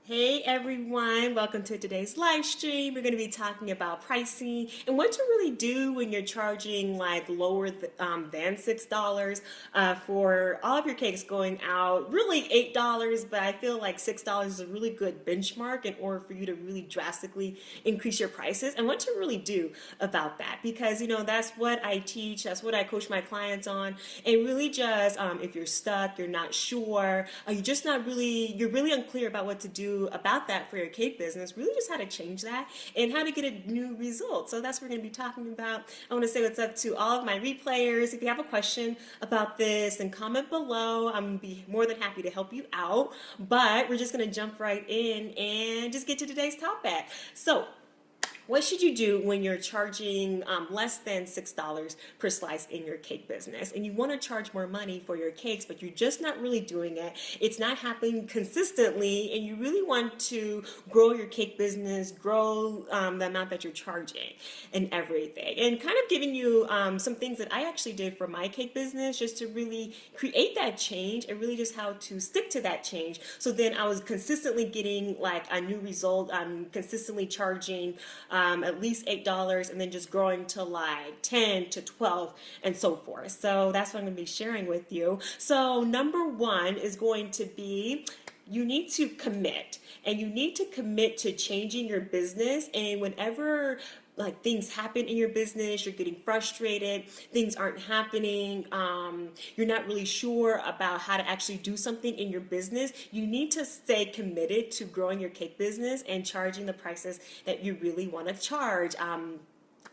Hey everyone, welcome to today's live stream. We're going to be talking about pricing and what to really do when you're charging like lower than $6 for all of your cakes going out. Really $8, but I feel like $6 is a really good benchmark in order for you to really drastically increase your prices and what to really do about that. Because that's what I teach, that's what I coach my clients on, and really just if you're stuck, you're not sure, you're really unclear about what to do about that for your cake business, really just how to change that and how to get a new result. So that's what we're going to be talking about. I want to say what's up to all of my replayers. If you have a question about this, then comment below. I'm going to be more than happy to help you out. But we're just going to jump right in and just get to today's topic. So what should you do when you're charging less than $6 per slice in your cake business and you want to charge more money for your cakes, but you're just not really doing it? It's not happening consistently, and you really want to grow your cake business, grow the amount that you're charging and everything. And kind of giving you some things that I actually did for my cake business just to really create that change and really just how to stick to that change. So then I was consistently getting like a new result. I'm consistently charging at least $8 and then just growing to like 10 to 12 and so forth. So that's what I'm going to be sharing with you. So number one is going to be you need to commit, and you need to commit to changing your business. And whenever like things happen in your business, you're getting frustrated, things aren't happening, you're not really sure about how to actually do something in your business, you need to stay committed to growing your cake business and charging the prices that you really want to charge.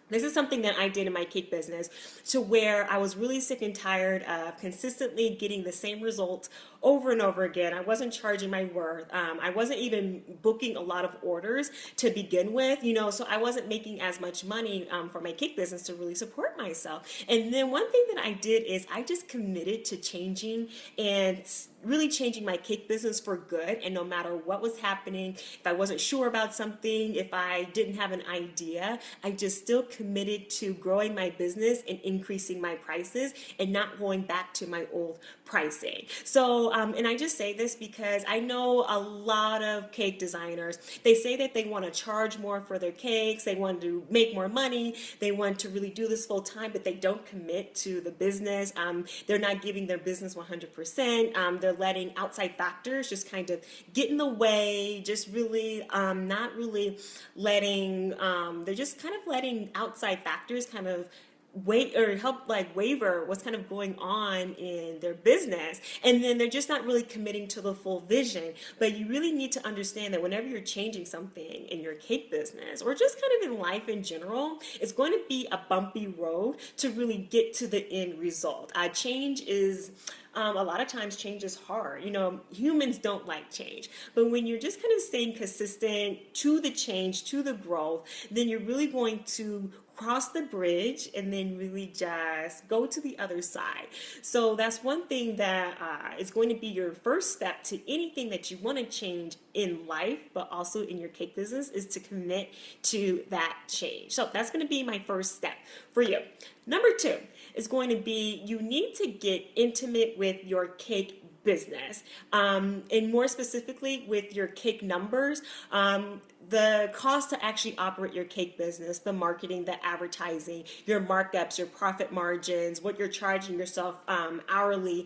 This is something that I did in my cake business, to where I was really sick and tired of consistently getting the same results over and over again. I wasn't charging my worth. I wasn't even booking a lot of orders to begin with, so I wasn't making as much money for my cake business to really support myself. And then one thing that I did is I just committed to changing and really changing my cake business for good. And no matter what was happening, if I wasn't sure about something, if I didn't have an idea, I just still committed to growing my business and increasing my prices and not going back to my old pricing. So, and I just say this because I know a lot of cake designers, they say that they want to charge more for their cakes, they want to make more money, they want to really do this full time, but they don't commit to the business. They're not giving their business 100%. They're letting outside factors just kind of get in the way, just really not really letting, they're just kind of letting outside factors kind of wait or help like waver what's kind of going on in their business, and then they're just not really committing to the full vision. But you really need to understand that whenever you're changing something in your cake business or just kind of in life in general, it's going to be a bumpy road to really get to the end result. Change is a lot of times change is hard. Humans don't like change. But when you're just kind of staying consistent to the change, to the growth, then you're really going to cross the bridge and then really just go to the other side. So that's one thing that is going to be your first step to anything that you want to change in life, but also in your cake business, is to commit to that change. So that's going to be my first step for you. Number two is going to be you need to get intimate with your cake business, and more specifically with your cake numbers. The cost to actually operate your cake business, the marketing, the advertising, your markups, your profit margins, what you're charging yourself hourly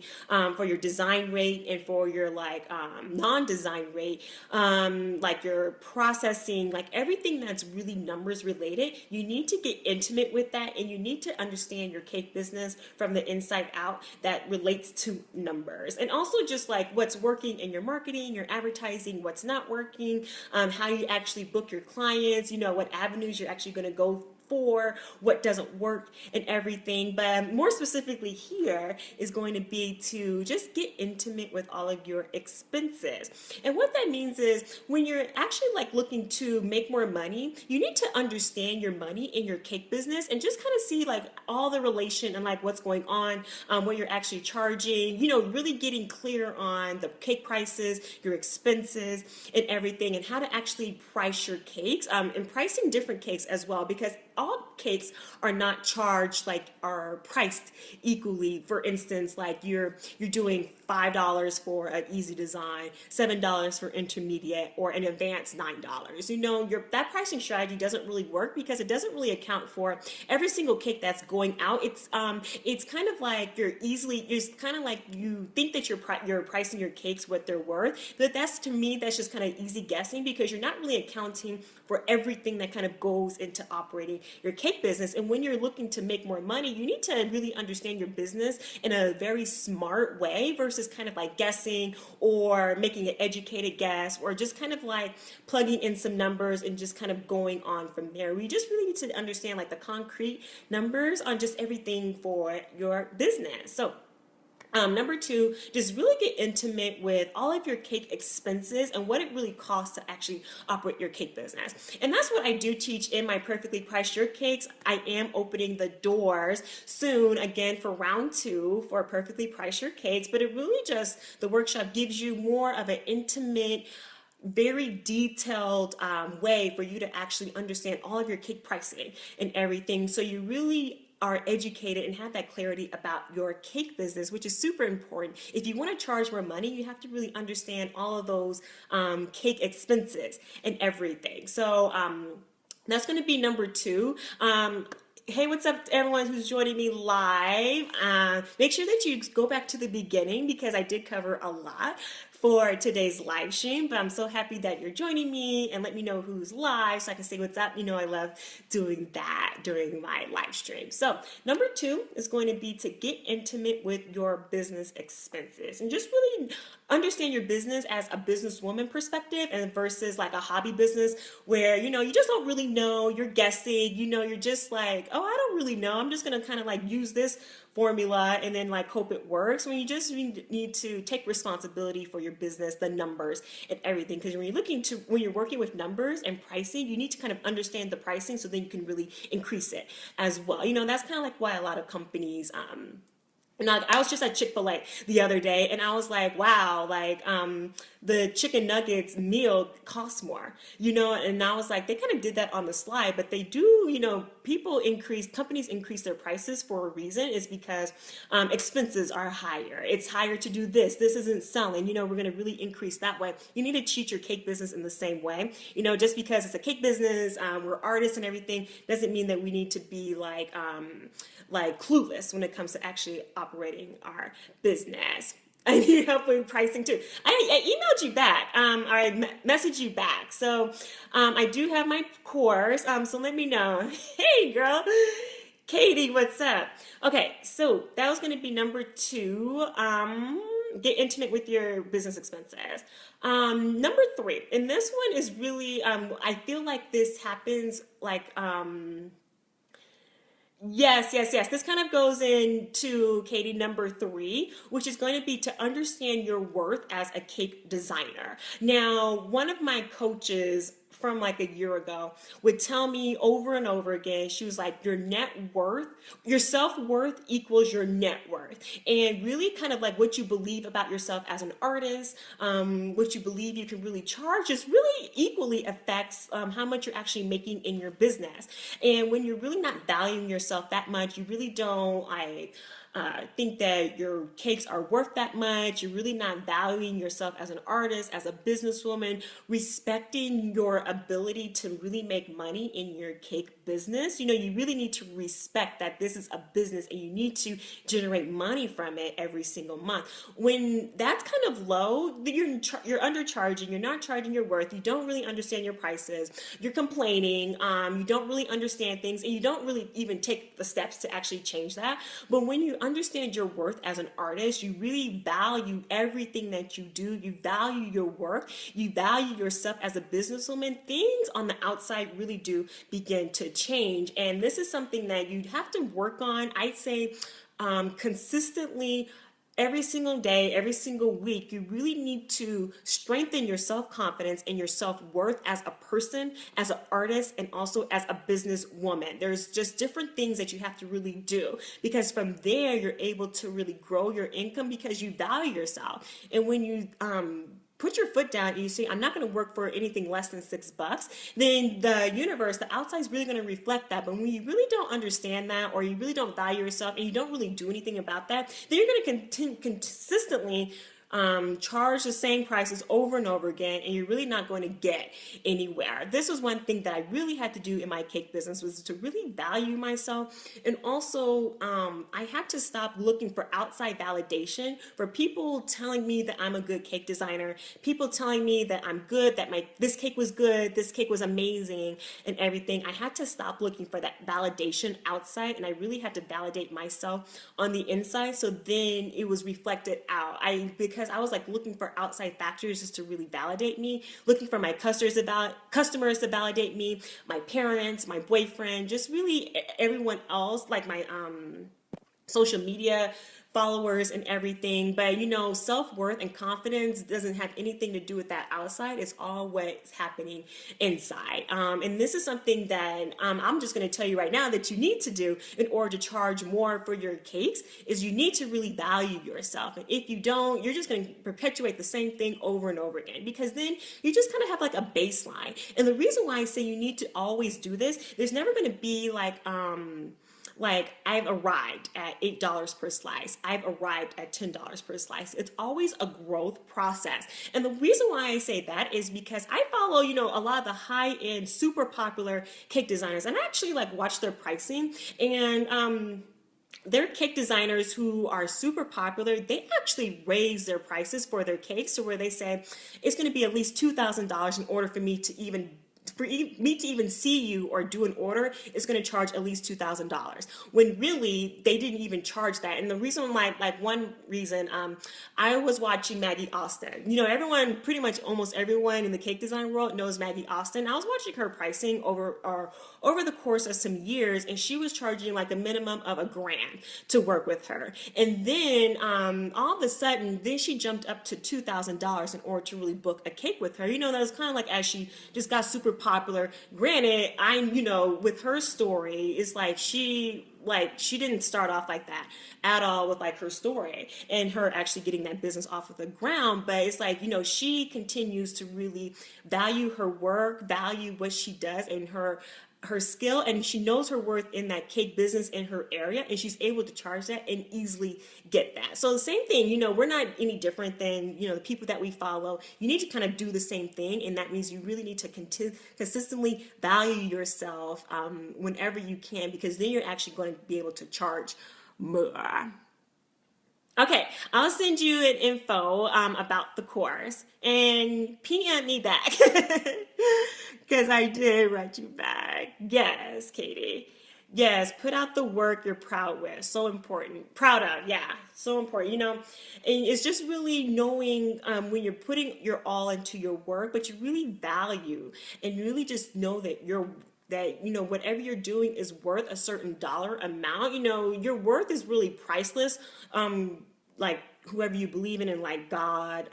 for your design rate and for your non-design rate, like your processing, like everything that's really numbers related. You need to get intimate with that, and you need to understand your cake business from the inside out that relates to numbers, and also just like what's working in your marketing, your advertising, what's not working, how you actually book your clients, what avenues you're actually going to go for, what doesn't work and everything. But more specifically here is going to be to just get intimate with all of your expenses. And what that means is when you're actually like looking to make more money, you need to understand your money in your cake business and just kind of see like all the relation and like what's going on, what you're actually charging, really getting clear on the cake prices, your expenses and everything, and how to actually price your cakes, and pricing different cakes as well, because all cakes are not charged like are priced equally. For instance, like you're doing $5 for an easy design, $7 for intermediate, or an advanced $9. That pricing strategy doesn't really work because it doesn't really account for every single cake that's going out. It's kind of like it's kind of like you think that you're pricing your cakes what they're worth, but to me that's just kind of easy guessing because you're not really accounting for everything that kind of goes into operating your cake business. And when you're looking to make more money, you need to really understand your business in a very smart way versus kind of like guessing or making an educated guess or just kind of like plugging in some numbers and just kind of going on from there. We just really need to understand like the concrete numbers on just everything for your business. So number two, just really get intimate with all of your cake expenses and what it really costs to actually operate your cake business. And that's what I do teach in my Perfectly Priced Your Cakes. I am opening the doors soon again for round 2 for Perfectly Priced Your Cakes, but it really just, the workshop gives you more of an intimate, very detailed way for you to actually understand all of your cake pricing and everything. So you really are educated and have that clarity about your cake business, which is super important. If you want to charge more money, you have to really understand all of those cake expenses and everything. So that's going to be number 2. Hey, what's up to everyone who's joining me live? Make sure that you go back to the beginning because I did cover a lot for today's live stream, but I'm so happy that you're joining me, and let me know who's live so I can say what's up. I love doing that during my live stream. So number 2 is going to be to get intimate with your business expenses and just really understand your business as a businesswoman perspective and versus like a hobby business where, you just don't really know, you're guessing, you're just like, oh, I don't really know. I'm just going to kind of like use this formula and then like hope it works, when you just need to take responsibility for your business, the numbers and everything. Because when you're working with numbers and pricing, you need to kind of understand the pricing so then you can really increase it as well. That's kind of like why a lot of companies and I was just at Chick-fil-A the other day and I was like, wow, like the chicken nuggets meal costs more, and I was like, they kind of did that on the slide, but they do, companies increase their prices for a reason, is because expenses are higher. It's higher to do this. This isn't selling, we're going to really increase that way. You need to treat your cake business in the same way. Just because it's a cake business, we're artists and everything, doesn't mean that we need to be like clueless when it comes to actually operating our business. I need help with pricing too. I emailed you back, or I messaged you back. So I do have my course, so let me know. Hey girl, Katie, what's up? Okay, so that was going to be number 2. Get intimate with your business expenses. Number 3, and this one is really, I feel like this happens like, Yes. This kind of goes into, Katie, number 3, which is going to be to understand your worth as a cake designer. Now, one of my coaches from like a year ago would tell me over and over again, she was like, your net worth, your self-worth equals your net worth. And really kind of like what you believe about yourself as an artist, what you believe you can really charge, just really equally affects how much you're actually making in your business. And when you're really not valuing yourself that much, you really don't think that your cakes are worth that much. You're really not valuing yourself as an artist, as a businesswoman, respecting your ability to really make money in your cake business. You really need to respect that this is a business and you need to generate money from it every single month. When that's kind of low, you're undercharging, you're not charging your worth, you don't really understand your prices, you're complaining, you don't really understand things, and you don't really even take the steps to actually change that. But when you understand your worth as an artist, you really value everything that you do, you value your work, you value yourself as a businesswoman, things on the outside really do begin to change. And this is something that you have to work on, I'd say, consistently. Every single day, every single week, you really need to strengthen your self-confidence and your self-worth as a person, as an artist, and also as a businesswoman. There's just different things that you have to really do, because from there, you're able to really grow your income because you value yourself. And when you put your foot down and you say, I'm not going to work for anything less than $6, then the universe, the outside is really going to reflect that. But when you really don't understand that, or you really don't value yourself and you don't really do anything about that, then you're going to continue consistently charge the same prices over and over again, and you're really not going to get anywhere. This was one thing that I really had to do in my cake business, was to really value myself. And also I had to stop looking for outside validation, for people telling me that I'm a good cake designer, people telling me that I'm good, that this cake was good, this cake was amazing and everything. I had to stop looking for that validation outside, and I really had to validate myself on the inside, so then it was reflected out. Because I was like looking for outside factors just to really validate me, looking for my customers to validate me, my parents, my boyfriend, just really everyone else, like my social media followers and everything. But self-worth and confidence doesn't have anything to do with that outside. It's all what's happening inside. And this is something that I'm just going to tell you right now that you need to do in order to charge more for your cakes, is you need to really value yourself. And if you don't, you're just going to perpetuate the same thing over and over again, because then you just kind of have like a baseline. And the reason why I say you need to always do this, there's never going to be like I've arrived at $8 per slice, I've arrived at $10 per slice. It's always a growth process. And the reason why I say that is because I follow, a lot of the high-end, super popular cake designers, and I actually watch their pricing. And they're cake designers who are super popular. They actually raise their prices for their cakes to where they say it's going to be at least $2,000 in order for me to even see you or do an order. Is going to charge at least $2,000, when really they didn't even charge that. And the reason why, one reason, I was watching Maggie Austin. Everyone, pretty much almost everyone in the cake design world knows Maggie Austin. I was watching her pricing over the course of some years, and she was charging like a minimum of $1,000 to work with her. And then all of a sudden, then she jumped up to $2,000 in order to really book a cake with her. That was kind of like as she just got super popular. Granted, with her story, it's like she didn't start off like that at all with her story and her actually getting that business off of the ground. But it's she continues to really value her work, value what she does and her skill, and she knows her worth in that cake business in her area, and she's able to charge that and easily get that. So the same thing, we're not any different than, the people that we follow. You need to kind of do the same thing, and that means you really need to consistently value yourself whenever you can, because then you're actually going to be able to charge more. Okay, I'll send you an info about the course, and PM me back because I did write you back. Yes, Katie. Yes, put out the work you're proud with. So important. Proud of, yeah, so important. And it's just really knowing when you're putting your all into your work, but you really value and really just know that whatever you're doing is worth a certain dollar amount. Your worth is really priceless. Whoever you believe in God,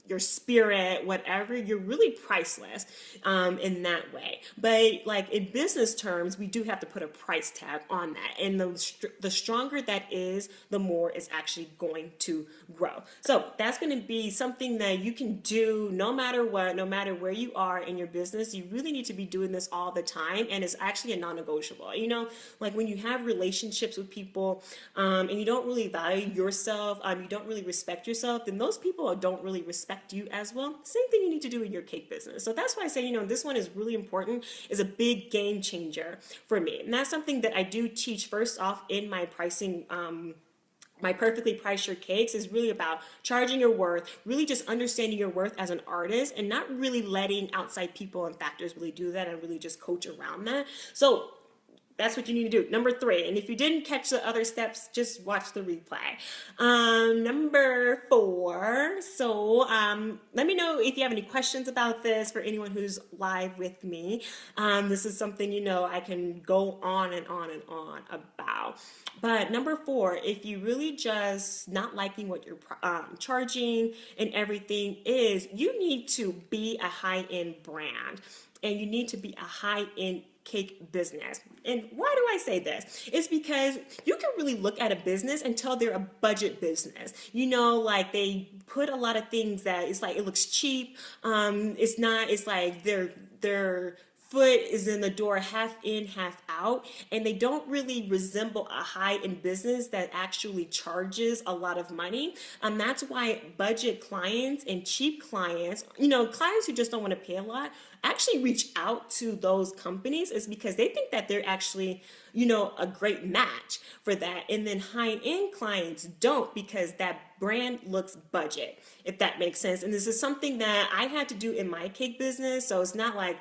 your spirit, whatever, you're really priceless in that way. But in business terms, we do have to put a price tag on that. And the stronger that is, the more it's actually going to grow. So that's going to be something that you can do no matter what, no matter where you are in your business. You really need to be doing this all the time. And it's actually a non-negotiable. When you have relationships with people and you don't really value yourself, you don't really respect yourself, then those people don't really respect you as well. Same thing you need to do in your cake business. So that's why I say, this one is really important, is a big game changer for me. And that's something that I do teach first off in my pricing, my Perfectly Priced Your Cakes, is really about charging your worth, really just understanding your worth as an artist and not really letting outside people and factors really do that and really just coach around that. So that's what you need to do. Number 3. And if you didn't catch the other steps, just watch the replay. Number 4. So let me know if you have any questions about this for anyone who's live with me. This is something, I can go on and on and on about. But number 4, if you really just not liking what you're charging and everything is, you need to be a high-end brand. And you need to be a high-end cake business. And why do I say this? It's because you can really look at a business and tell they're a budget business. You know, like they put a lot of things that it's like it looks cheap. It's not. It's like they're foot is in the door half in, half out, and they don't really resemble a high-end business that actually charges a lot of money. That's why budget clients and cheap clients, you know, clients who just don't want to pay a lot, actually reach out to those companies is because they think that they're actually, you know, a great match for that. And then high-end clients don't because that brand looks budget, if that makes sense. And this is something that I had to do in my cake business, so it's not like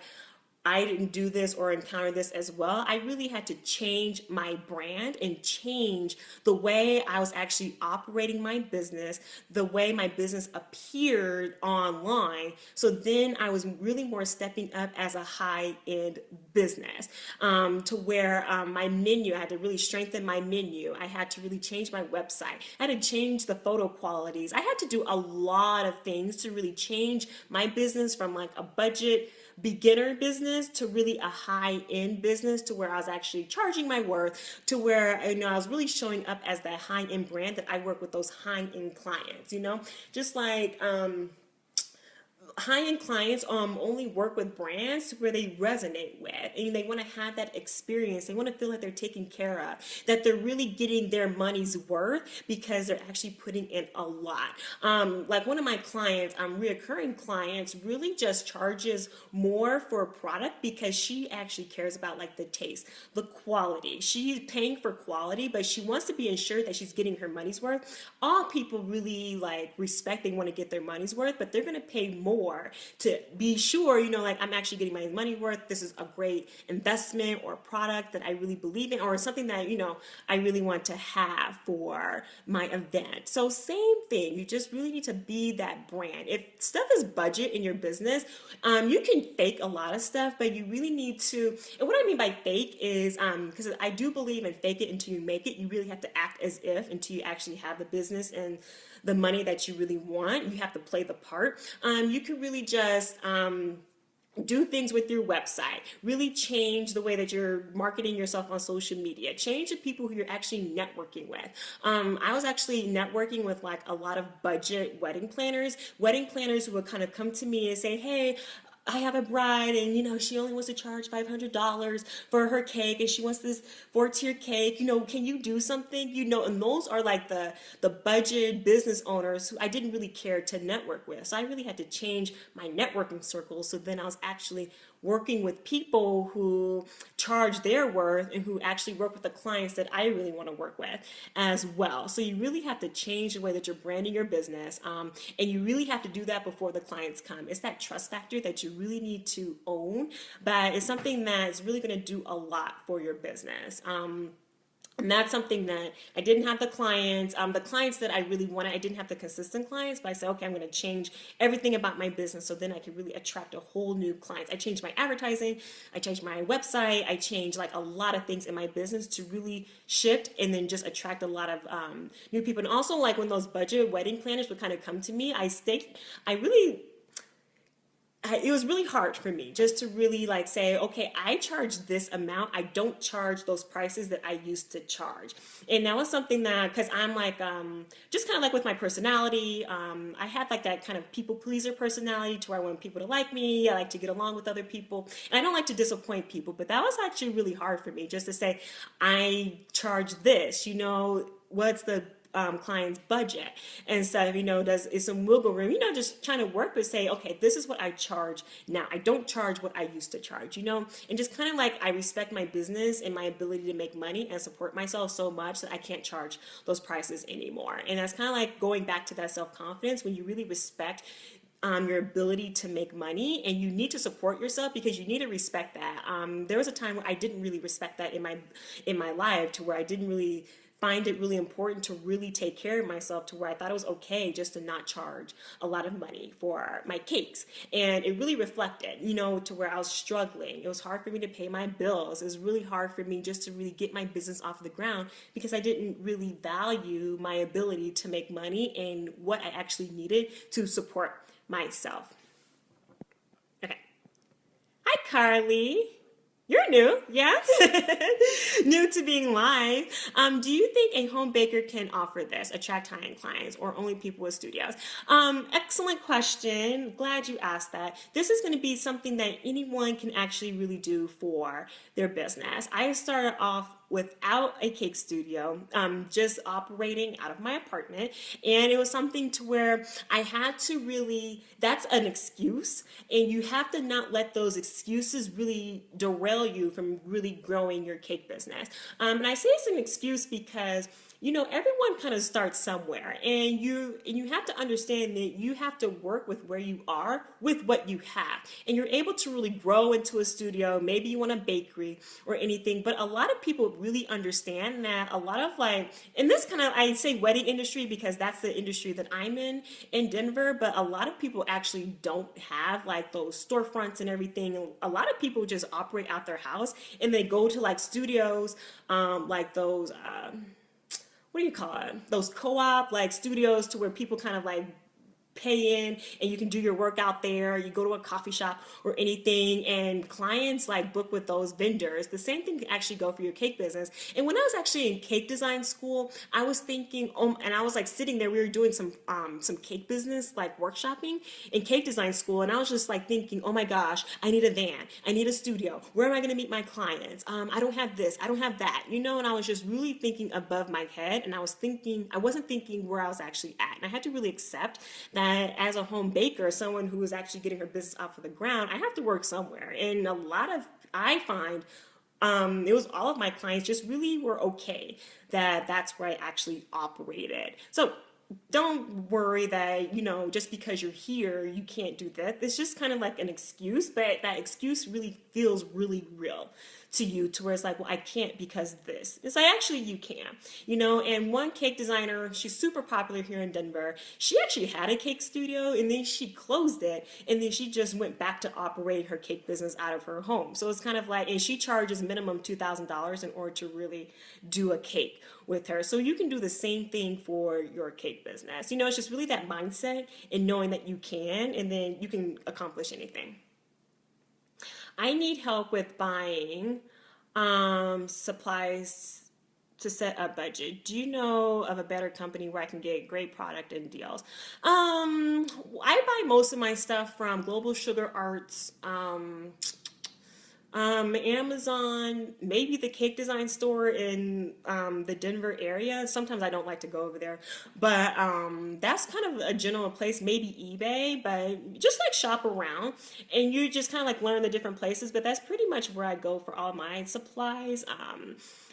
I didn't do this or encounter this as well. I really had to change my brand and change the way I was actually operating my business, the way my business appeared online. So then I was really more stepping up as a high-end business, to where my menu, I had to really strengthen my menu. I had to really change my website. I had to change the photo qualities. I had to do a lot of things to really change my business from like a budget beginner business to really a high-end business, to where I was actually charging my worth, to where, you know, I was really showing up as that high-end brand that I work with those high-end clients, you know, just like high-end clients only work with brands where they resonate with, and they want to have that experience. They want to feel like they're taken care of, that they're really getting their money's worth because they're actually putting in a lot. Like one of my clients, reoccurring clients, really just charges more for a product because she actually cares about like the taste, the quality. She's paying for quality, but she wants to be ensured that she's getting her money's worth. All people really like respect, they want to get their money's worth, but they're going to pay more to be sure, you know, like I'm actually getting my money worth. This is a great investment or product that I really believe in, or something that, you know, I really want to have for my event. So same thing, you just really need to be that brand. If stuff is budget in your business, you can fake a lot of stuff, but you really need to, and what I mean by fake is, because I do believe in fake it until you make it. You really have to act as if until you actually have the business and the money that you really want. You have to play the part. You can really just do things with your website, really change the way that you're marketing yourself on social media, change the people who you're actually networking with. I was actually networking with like a lot of budget wedding planners who would kind of come to me and say, hey, I have a bride and, you know, she only wants to charge $500 for her cake and she wants this 4-tier cake, you know, can you do something? You know, and those are like the budget business owners who I didn't really care to network with. So I really had to change my networking circle. So then I was actually working with people who charge their worth and who actually work with the clients that I really want to work with as well. So you really have to change the way that you're branding your business, and you really have to do that before the clients come. It's that trust factor that you really need to own, but it's something that's really going to do a lot for your business. And that's something that I didn't have the clients that I really wanted. I didn't have the consistent clients, but I said, okay, I'm going to change everything about my business so then I can really attract a whole new clients. I changed my advertising, I changed my website, I changed like a lot of things in my business to really shift and then just attract a lot of new people. And also like when those budget wedding planners would kind of come to me, it was really hard for me just to really like say, okay, I charge this amount. I don't charge those prices that I used to charge. And that was something that, because I'm like, just kind of like with my personality, I had like that kind of people pleaser personality to where I want people to like me. I like to get along with other people. And I don't like to disappoint people, but that was actually really hard for me just to say, I charge this, you know, what's the client's budget, and so, you know, is some wiggle room, you know, just trying to work but say, okay, this is what I charge now. I don't charge what I used to charge, you know, and just kind of like I respect my business and my ability to make money and support myself so much that I can't charge those prices anymore. And that's kind of like going back to that self-confidence when you really respect your ability to make money, and you need to support yourself because you need to respect that. There was a time where I didn't really respect that in my life, to where I didn't really find it really important to really take care of myself, to where I thought it was okay just to not charge a lot of money for my cakes. And it really reflected, you know, to where I was struggling. It was hard for me to pay my bills. It was really hard for me just to really get my business off the ground because I didn't really value my ability to make money and what I actually needed to support myself. Okay. Hi, Carly. You're new, yeah? New to being live. Do you think a home baker can offer this, attract high-end clients, or only people with studios? Excellent question. Glad you asked that. This is going to be something that anyone can actually really do for their business. I started off without a cake studio, just operating out of my apartment. And it was something to where I had to really, that's an excuse. And you have to not let those excuses really derail you from really growing your cake business. And I say it's an excuse because everyone kind of starts somewhere, and you have to understand that you have to work with where you are with what you have, and you're able to really grow into a studio. Maybe you want a bakery or anything, but a lot of people really understand that a lot of in this kind of, I say wedding industry because that's the industry that I'm in Denver, but a lot of people actually don't have those storefronts and everything. A lot of people just operate out their house, and they go to studios, like those what do you call it? Those co-op studios to where people kind of pay in and you can do your work out there. You go to a coffee shop or anything, and clients book with those vendors. The same thing can actually go for your cake business. And when I was actually in cake design school, I was thinking, and I was sitting there, we were doing some cake business workshopping in cake design school, and I was just thinking, oh my gosh, I need a van, I need a studio. Where am I going to meet my clients? I don't have this, I don't have that, and I was just really thinking above my head, and I wasn't thinking where I was actually at. And I had to really accept that as a home baker, someone who is actually getting her business off of the ground, I have to work somewhere. And I find it was all of my clients just really were okay that that's where I actually operated. So don't worry that, just because you're here, you can't do that. It's just kind of an excuse, but that excuse really feels really real to you, to where it's well, I can't because this. It's actually you can, and one cake designer, she's super popular here in Denver. She actually had a cake studio, and then she closed it, and then she just went back to operating her cake business out of her home. So it's kind of and she charges minimum $2,000 in order to really do a cake with her. So you can do the same thing for your cake business. It's just really that mindset and knowing that you can, and then you can accomplish anything. I need help with buying supplies to set a budget. Do you know of a better company where I can get great product and deals? I buy most of my stuff from Global Sugar Arts, Amazon, maybe the cake design store in the Denver area. Sometimes I don't like to go over there, but that's kind of a general place. Maybe eBay, but just shop around, and you just kind of learn the different places. But that's pretty much where I go for all my supplies.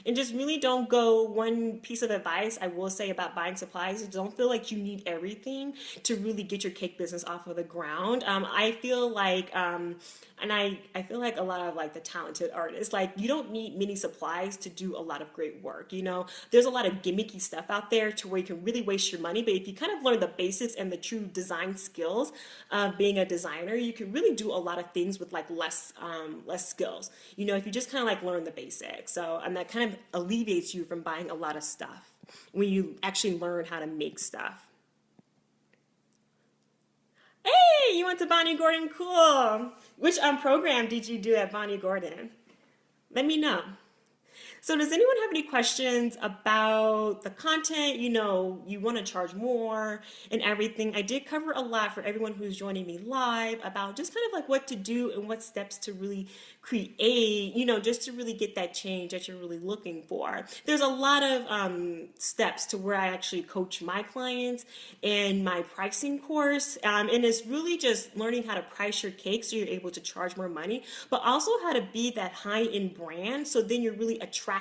And just really don't go. One piece of advice I will say about buying supplies is don't feel like you need everything to really get your cake business off of the ground. I feel and I feel like a lot of the talented artists, you don't need many supplies to do a lot of great work. There's a lot of gimmicky stuff out there to where you can really waste your money. But if you kind of learn the basics and the true design skills of being a designer, you can really do a lot of things with less skills. If you just kind of learn the basics. So, and that kind of alleviates you from buying a lot of stuff when you actually learn how to make stuff. Hey, you went to Bonnie Gordon, cool. Which program did you do at Bonnie Gordon? Let me know. So does anyone have any questions about the content? You want to charge more and everything. I did cover a lot for everyone who's joining me live about just kind of what to do and what steps to really create, just to really get that change that you're really looking for. There's a lot of steps to where I actually coach my clients in my pricing course. And it's really just learning how to price your cake so you're able to charge more money, but also how to be that high-end brand. So then you're really attracting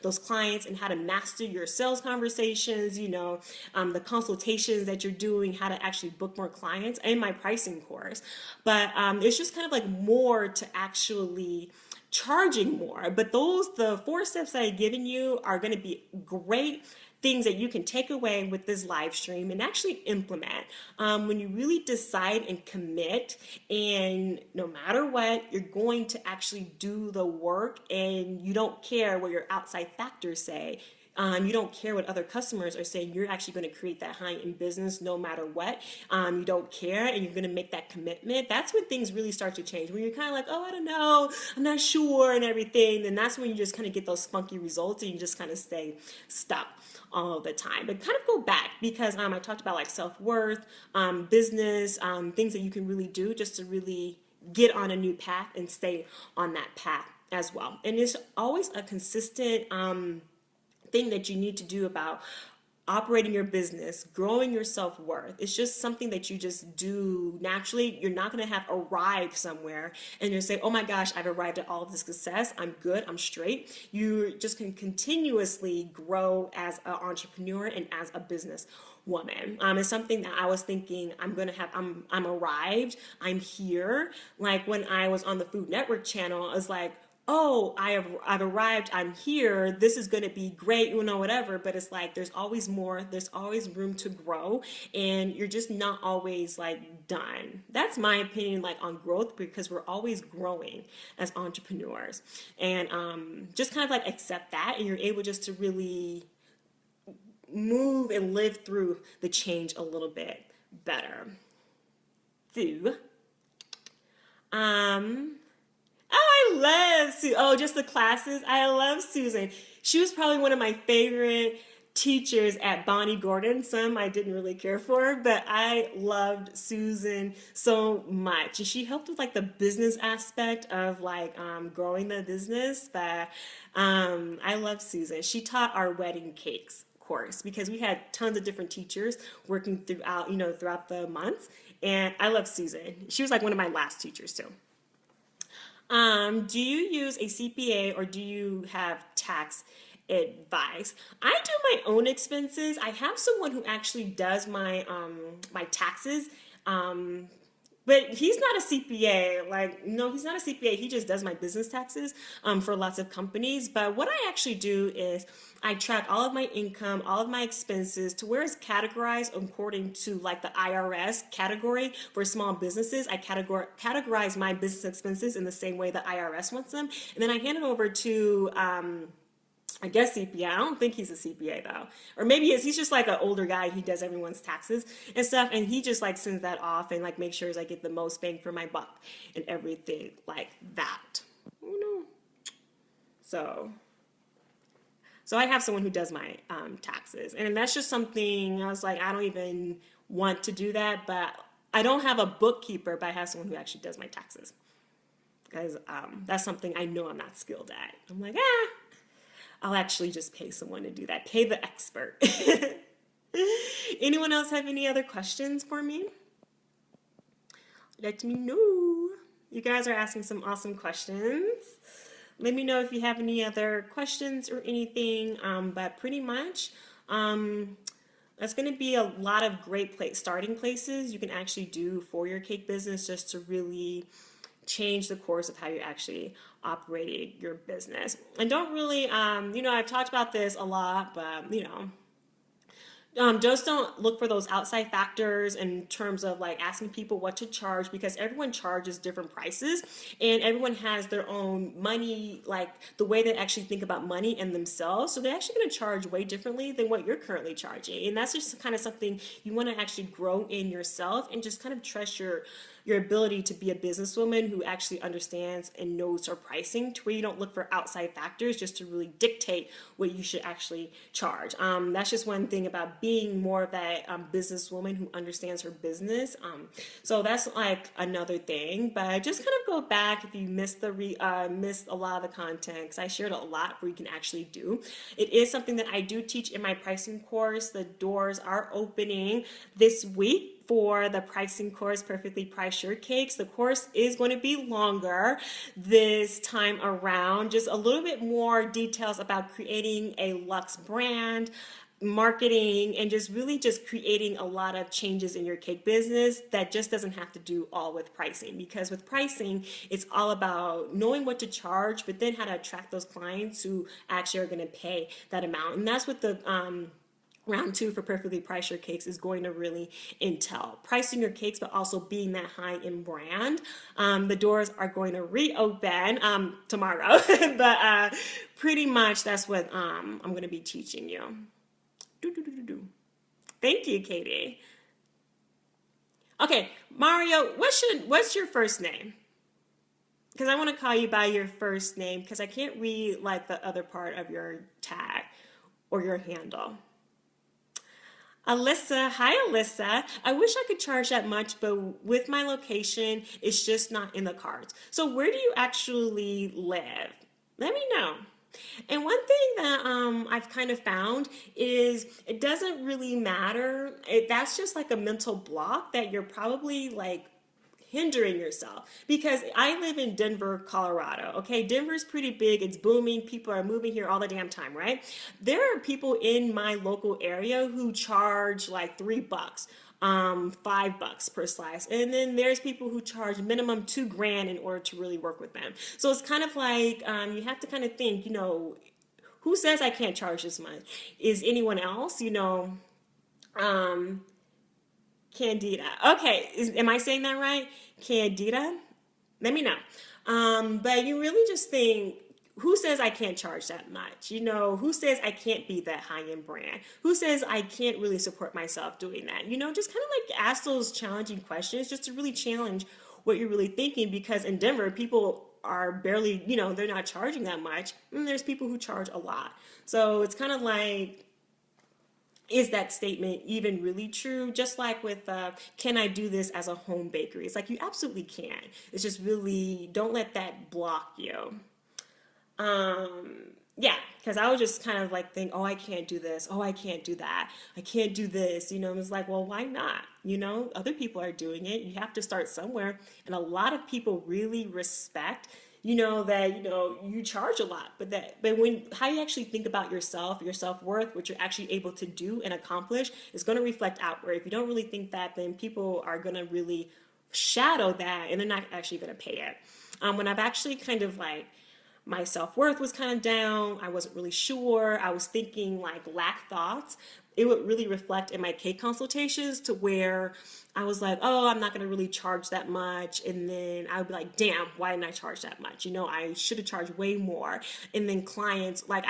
those clients, and how to master your sales conversations, the consultations that you're doing, how to actually book more clients in my pricing course. But it's just kind of more to actually charging more. But the 4 steps that I've given you are going to be great things that you can take away with this live stream and actually implement when you really decide and commit, and no matter what, you're going to actually do the work, and you don't care what your outside factors say. You don't care what other customers are saying. You're actually going to create that high-end business no matter what. You don't care, and you're going to make that commitment. That's when things really start to change. When you're kind of like, oh, I don't know, I'm not sure and everything, then that's when you just kind of get those funky results and you just kind of stay stuck all the time. But kind of go back, because I talked about like self-worth, business, things that you can really do just to really get on a new path and stay on that path as well. And it's always a consistent thing that you need to do about operating your business, growing your self-worth. It's just something that you just do naturally. You're not going to have arrived somewhere and you're saying, oh my gosh, I've arrived at all of this success. I'm good. I'm straight. You just can continuously grow as an entrepreneur and as a business woman. It's something that I was thinking I'm arrived. I'm here. Like when I was on the Food Network channel, I was like, oh, I've arrived, I'm here, this is going to be great, whatever. But it's like, there's always more, there's always room to grow, and you're just not always like done. That's my opinion, like on growth, because we're always growing as entrepreneurs. And just kind of like accept that, and you're able just to really move and live through the change a little bit better. So, oh, I love just the classes. I love Susan. She was probably one of my favorite teachers at Bonnie Gordon. Some I didn't really care for, but I loved Susan so much. And she helped with like the business aspect of like growing the business. But I love Susan. She taught our wedding cakes course because we had tons of different teachers working throughout the months. And I love Susan. She was like one of my last teachers too. Do you use a CPA or do you have tax advice? I do my own expenses. I have someone who actually does my my taxes. But he's not a CPA. Like, no, he's not a CPA. He just does my business taxes for lots of companies. But what I actually do is I track all of my income, all of my expenses to where it's categorized according to like the IRS category for small businesses. I categorize my business expenses in the same way the IRS wants them. And then I hand it over to I guess CPA. I don't think he's a CPA though. Or maybe he is. He's just like an older guy. He does everyone's taxes and stuff. And he just like sends that off and like makes sure I get the most bang for my buck and everything like that. Oh no. So I have someone who does my taxes. And that's just something I was like, I don't even want to do that. But I don't have a bookkeeper, but I have someone who actually does my taxes. Because that's something I know I'm not skilled at. I'm like, I'll actually just pay someone to do that. Pay the expert. Anyone else have any other questions for me? Let me know. You guys are asking some awesome questions. Let me know if you have any other questions or anything. But pretty much, that's going to be a lot of great starting places you can actually do for your cake business just to really change the course of how you actually operated your business. And don't really, I've talked about this a lot, but, just don't look for those outside factors in terms of like asking people what to charge, because everyone charges different prices and everyone has their own money, like the way they actually think about money and themselves. So they're actually going to charge way differently than what you're currently charging. And that's just kind of something you want to actually grow in yourself and just kind of trust your ability to be a businesswoman who actually understands and knows her pricing, to where you don't look for outside factors just to really dictate what you should actually charge. That's just one thing about being more of that businesswoman who understands her business. So that's like another thing. But just kind of go back if you missed missed a lot of the content, because I shared a lot where you can actually do. It is something that I do teach in my pricing course. The doors are opening this week for the pricing course, Perfectly Priced Your Cakes. The course is going to be longer this time around, just a little bit more details about creating a luxe brand, marketing, and just really just creating a lot of changes in your cake business that just doesn't have to do all with pricing. Because with pricing, it's all about knowing what to charge, but then how to attract those clients who actually are going to pay that amount. And that's what the round two for perfectly priced your cakes is going to really entail pricing your cakes, but also being that high in brand. The doors are going to reopen tomorrow, but pretty much that's what I'm going to be teaching you. Thank you, Katie. Okay, Mario, what's your first name? Because I want to call you by your first name because I can't read like the other part of your tag or your handle. Alyssa, hi Alyssa. I wish I could charge that much, but with my location, it's just not in the cards. So where do you actually live? Let me know. And one thing that I've kind of found is it doesn't really matter. That's just like a mental block that you're probably like hindering yourself, because I live in Denver, Colorado. Okay, Denver's pretty big, it's booming, people are moving here all the damn time, right? There are people in my local area who charge like $3, $5 per slice, and then there's people who charge minimum $2,000 in order to really work with them. So it's kind of like you have to kind of think, who says I can't charge this much? Is anyone else? Candida. Okay, am I saying that right? Candida? Let me know. But you really just think, who says I can't charge that much? Who says I can't be that high-end brand? Who says I can't really support myself doing that? Just kind of like ask those challenging questions just to really challenge what you're really thinking, because in Denver, people are barely, they're not charging that much. And there's people who charge a lot. So it's kind of like, is that statement even really true? Just like with, can I do this as a home bakery? It's like you absolutely can. It's just really, don't let that block you. Yeah, because I would just kind of like think, oh, I can't do this. Oh, I can't do that. I can't do this. It's like, well, why not? Other people are doing it. You have to start somewhere. And a lot of people really respect that you charge a lot, but when how you actually think about yourself, your self-worth, what you're actually able to do and accomplish is going to reflect outward. If you don't really think that, then people are going to really shadow that, and they're not actually going to pay it. When I've actually kind of like, my self-worth was kind of down, I wasn't really sure, I was thinking like lack thoughts, it would really reflect in my cake consultations to where I was like, oh, I'm not going to really charge that much. And then I would be like, damn, why didn't I charge that much? I should have charged way more. And then clients, like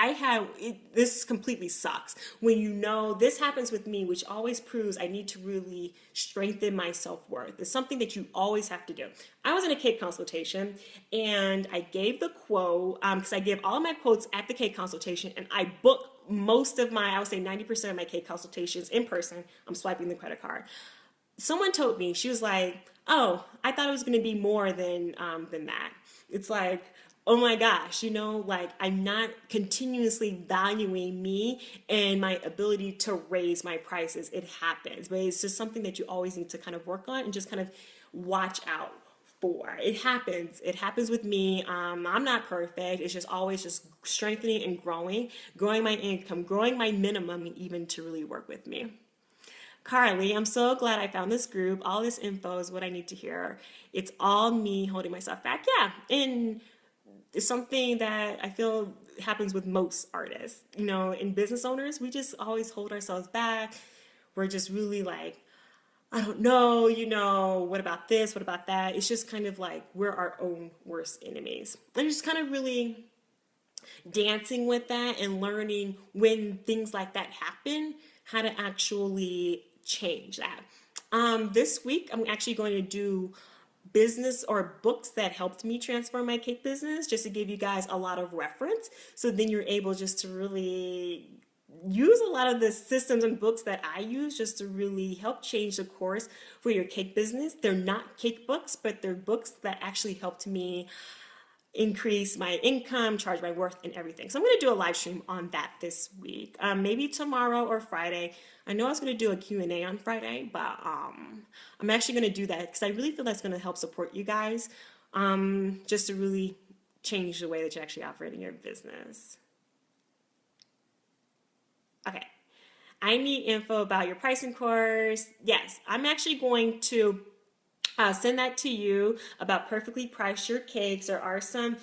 this completely sucks. When this happens with me, which always proves I need to really strengthen my self-worth. It's something that you always have to do. I was in a cake consultation and I gave the quote, because I give all of my quotes at the cake consultation, and I book most of I would say 90% of my cake consultations in person. I'm swiping the credit card. Someone told me, she was like, oh, I thought it was going to be more than that. It's like, oh my gosh, like I'm not continuously valuing me and my ability to raise my prices. It happens, but it's just something that you always need to kind of work on and just kind of watch out for. It happens with me. I'm not perfect. It's just always just strengthening and growing my income, growing my minimum even to really work with me. Carly, I'm so glad I found this group. All this info is what I need to hear. It's all me holding myself back. Yeah, and it's something that I feel happens with most artists. And business owners, we just always hold ourselves back. We're just really like, I don't know, what about this? What about that? It's just kind of like we're our own worst enemies. And just kind of really dancing with that and learning when things like that happen, how to actually change that. This week, I'm actually going to do business or books that helped me transform my cake business, just to give you guys a lot of reference. So then you're able just to really use a lot of the systems and books that I use just to really help change the course for your cake business. They're not cake books, but they're books that actually helped me increase my income, charge my worth, and everything. So I'm going to do a live stream on that this week, maybe tomorrow or Friday. I know I was going to do a Q&A on Friday, but I'm actually going to do that because I really feel that's going to help support you guys, just to really change the way that you're actually operating your business. Okay, I need info about your pricing course. Yes, I'm actually going to send that to you about perfectly priced your cakes. There are some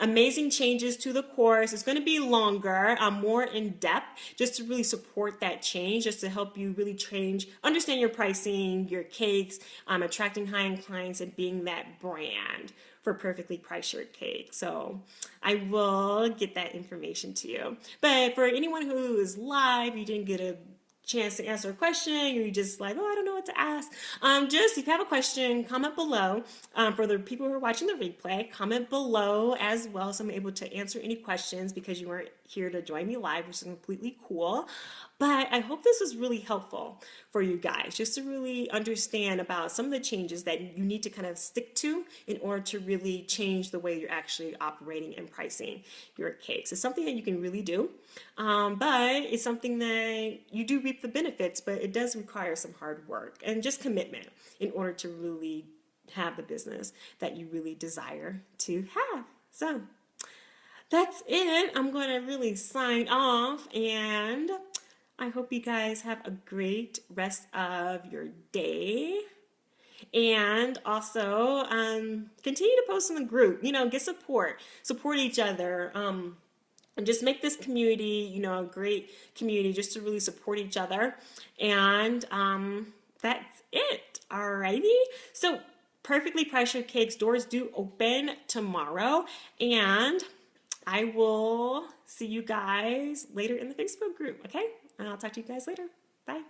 amazing changes to the course. It's going to be longer, more in depth, just to really support that change, just to help you really change, understand your pricing, your cakes, attracting high-end clients, and being that brand for Perfectly Priced Your Cake. So I will get that information to you. But for anyone who is live, you didn't get a chance to answer a question, or you just like, oh, I don't know what to ask. Just if you have a question, comment below. For the people who are watching the replay, comment below as well, so I'm able to answer any questions because you weren't here to join me live, which is completely cool. But I hope this was really helpful for you guys, just to really understand about some of the changes that you need to kind of stick to in order to really change the way you're actually operating and pricing your cakes. It's something that you can really do, but it's something that you do reap the benefits, but it does require some hard work and just commitment in order to really have the business that you really desire to have. So that's it. I'm going to really sign off, and I hope you guys have a great rest of your day. And also, continue to post in the group, get support each other, and just make this community, a great community just to really support each other. And that's it. Alrighty. So Perfectly Priced Your Cakes doors do open tomorrow, and I will see you guys later in the Facebook group, okay? And I'll talk to you guys later. Bye.